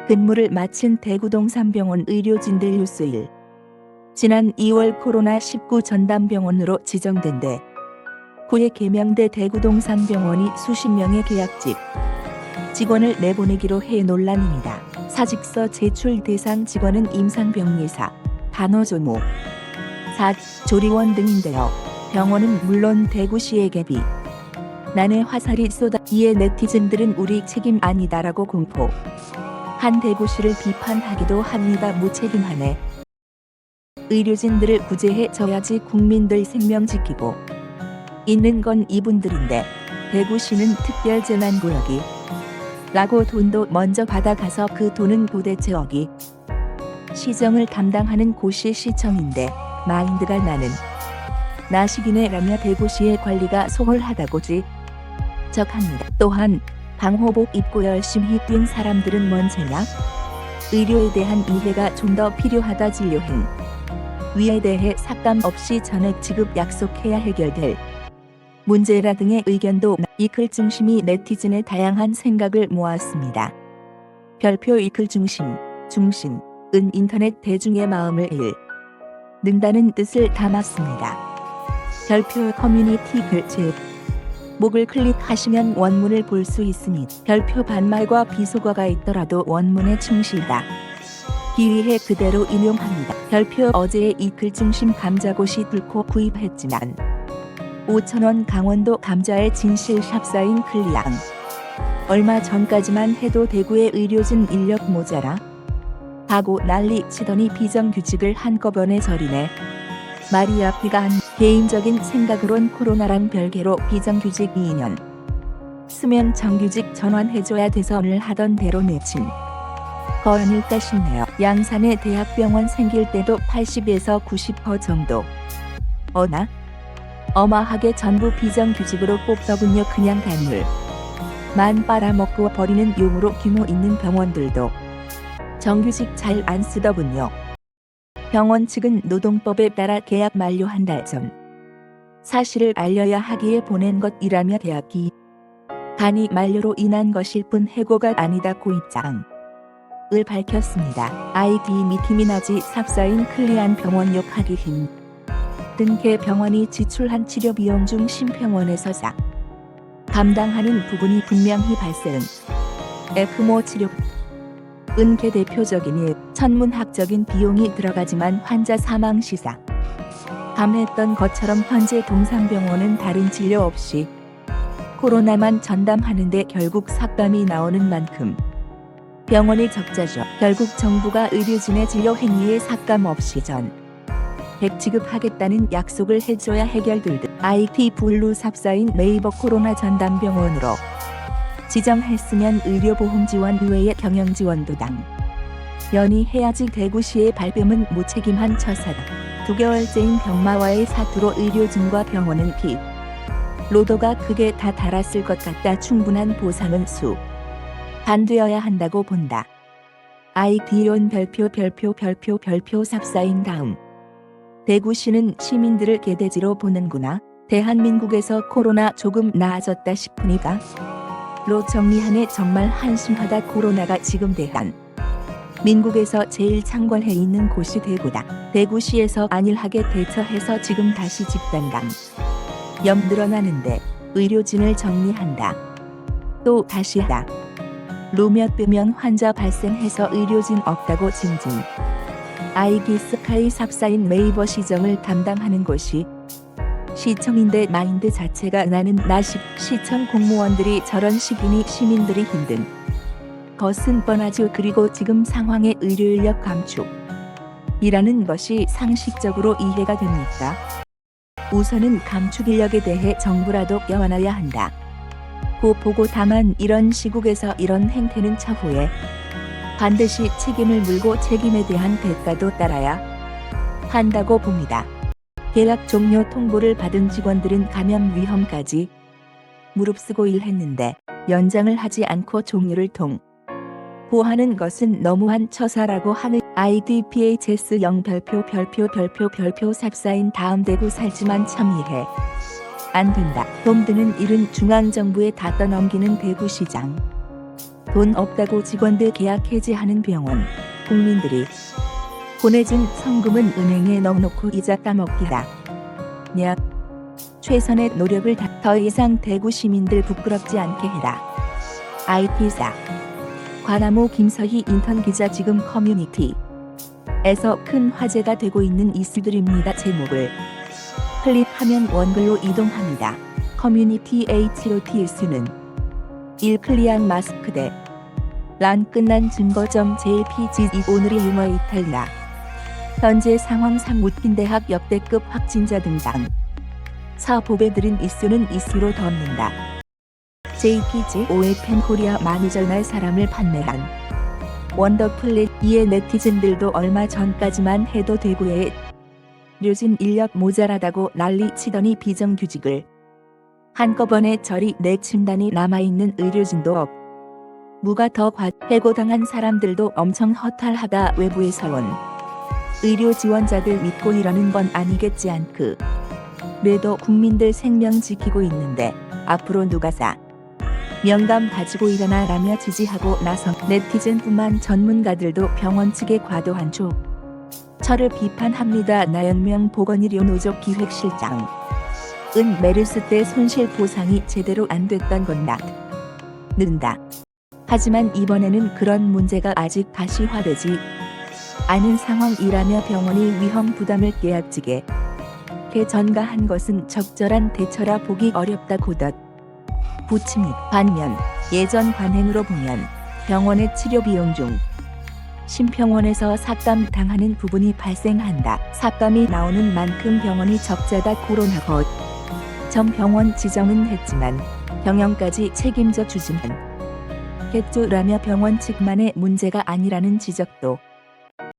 근무를 마친 대구동산병원 의료진들 뉴스일. 지난 2월 코로나19 전담병원으로 지정된 데 9회 개명돼 대구동산병원이 수십 명의 계약직 직원을 내보내기로 해 논란입니다. 사직서 제출 대상 직원은 임상병리사, 간호조무, 조리원 등인데요. 병원은 물론 대구시의 개비 난의 화살이 이에 네티즌들은 우리 책임 아니다라고 공포. 한 대구시를 비판하기도 합니다. 무책임하네. 의료진들을 구제해 줘야지 국민들 생명 지키고 있는 건 이분들인데 대구시는 특별재난구역이 라고 돈도 먼저 받아가서 그 돈은 도대체 어기 시정을 담당하는 고시 시청인데 마인드가 나는 나식이네 라며 대구시의 관리가 소홀하다고 지적합니다. 또한 방호복 입고 열심히 뛴 사람들은 뭔 죄냐? 의료에 대한 이해가 좀 더 필요하다. 진료행 위에 대해 삭감 없이 전액 지급 약속해야 해결될 문제라 등의 의견도 이 글 중심이 네티즌의 다양한 생각을 모았습니다. 별표 이 글 중심은 인터넷 대중의 마음을 읽는다는 뜻을 담았습니다. 별표 커뮤니티 글 목을 클릭하시면 원문을 볼 수 있습니다. 별표 반말과 비속어가 있더라도 원문에 충실다. 기위해 그대로 인용합니다. 별표 어제의 이 글 중심 감자고시 뚫고 구입했지만 5,000원 강원도 감자의 진실 샵사인 클리앙 얼마 전까지만 해도 대구의 의료진 인력 모자라 하고 난리 치더니 비정규직을 한꺼번에 절이네. 말이 앞뒤가 안. 개인적인 생각으론 코로나랑 별개로 비정규직 2년 쓰면 정규직 전환해줘야 돼서를 하던 대로 내친 거 아닐까 싶네요. 양산에 대학병원 생길 때도 80에서 90% 정도 어마하게 전부 비정규직으로 뽑더군요. 그냥 단물만 빨아먹고 버리는 용으로 규모 있는 병원들도 정규직 잘 안 쓰더군요. 병원 측은 노동법에 따라 계약 만료 한 달 전 사실을 알려야 하기에 보낸 것이라며 계약 기간이 만료로 인한 것일 뿐 해고가 아니다고 입장을 밝혔습니다. 아이디 미키미나지 삽사인 클리안 병원 욕하기 힘든 개 병원이 지출한 치료 비용 중 심평원에서 감당하는 부분이 분명히 발생. 에크모 치료 은개 대표적인 일, 천문학적인 비용이 들어가지만 환자 사망 시사 감했던 것처럼 현재 동산병원은 다른 진료 없이 코로나만 전담하는데 결국 삭감이 나오는 만큼 병원의 적자죠. 결국 정부가 의료진의 진료 행위에 삭감 없이 백 지급하겠다는 약속을 해줘야 해결될 듯. IT 블루 삽사인 네이버 코로나 전담병원으로 지정했으면 의료보험 지원 이외의 경영지원도 당연히 해야지. 대구시의 발뺌은 무책임한 처사다. 2개월째인 병마와의 사투로 의료진과 병원은 피로도가 크게 다 달았을 것 같다. 충분한 보상은 수반되어야 한다고 본다. 아이디론 별표 삽사인 다음 대구시는 시민들을 개돼지로 보는구나. 대한민국에서 코로나 조금 나아졌다 싶으니까 로 정리하네. 정말 한심하다. 코로나가 지금 대한민국에서 제일 창궐해 있는 곳이 대구다. 대구시에서 안일하게 대처해서 지금 다시 집단감염 늘어나는데 의료진을 정리한다. 또 다시 하다. 로몇 배명 환자 발생해서 의료진 없다고 징징. 아이디 스카이 삽사인 네이버 시정을 담당하는 곳이 시청인데 마인드 자체가 나는 나식. 시청 공무원들이 저런 식이니 시민들이 힘든 것은 뻔하죠. 그리고 지금 상황의 의료인력 감축이라는 것이 상식적으로 이해가 됩니까? 우선은 감축 인력에 대해 정부라도 껴안아야 한다. 고 보고 다만 이런 시국에서 이런 행태는 차후에 반드시 책임을 물고 책임에 대한 대가도 따라야 한다고 봅니다. 계약 종료 통보를 받은 직원들은 감염 위험까지 무릅쓰고 일했는데 연장을 하지 않고 종료를 통보하는 것은 너무한 처사라고 하는. IDPHS 0 별표 삽사인 다음 대구 살지만 참 이해 안 된다. 돈 드는 일은 중앙정부에 다 떠넘기는 대구시장. 돈 없다고 직원들 계약 해지하는 병원. 국민들이 보내준 성금은 은행에 넣어놓고 이자 따먹기다. 냐. 최선의 노력을 다 더 이상 대구 시민들 부끄럽지 않게 해라. IT사 관아모 김서희 인턴 기자 지금 커뮤니티에서 큰 화제가 되고 있는 이슈들입니다. 제목을 클릭하면 원글로 이동합니다. 커뮤니티 HOT 이슈는 1. 클리앙 마스크대 란 끝난 증거점 JPG 오늘의 유머 이탈리아 현재 상황상 웃긴 대학 역대급 확진자 등장 4. 보배드린 이슈는 이슈로 덮는다. JPG OFM 코리아 만우절날 사람을 판매한 원더플랫 이에 네티즌들도 얼마 전까지만 해도 대구에 류진 인력 모자라다고 난리치더니 비정규직을 한꺼번에 저리 내친다니 남아있는 의료진도 없. 무가 더 해고당한 사람들도 엄청 허탈하다. 외부에서 온 의료 지원자들 믿고 이러는 건 아니겠지 않그. 그래도 국민들 생명 지키고 있는데 앞으로 누가 명감 가지고 일어나라며 지지하고 나선 네티즌뿐만 전문가들도 병원 측의 과도한 조처를 비판합니다. 나영명 보건의료 노조 기획실장 은 메르스 때 손실 보상이 제대로 안 됐던 건 는다. 하지만 이번에는 그런 문제가 아직 다시화되지 않은 상황이라며 병원이 위험 부담을 계약직에 전가한 것은 적절한 대처라 보기 어렵다고 덧붙입니다. 반면 예전 관행으로 보면 병원의 치료 비용 중 심평원에서 삭감 당하는 부분이 발생한다. 삭감이 나오는 만큼 병원이 적자다. 코로나 전 병원 지정은 했지만 병영까지 책임져 주지는 겠죠라며 병원 측만의 문제가 아니라는 지적도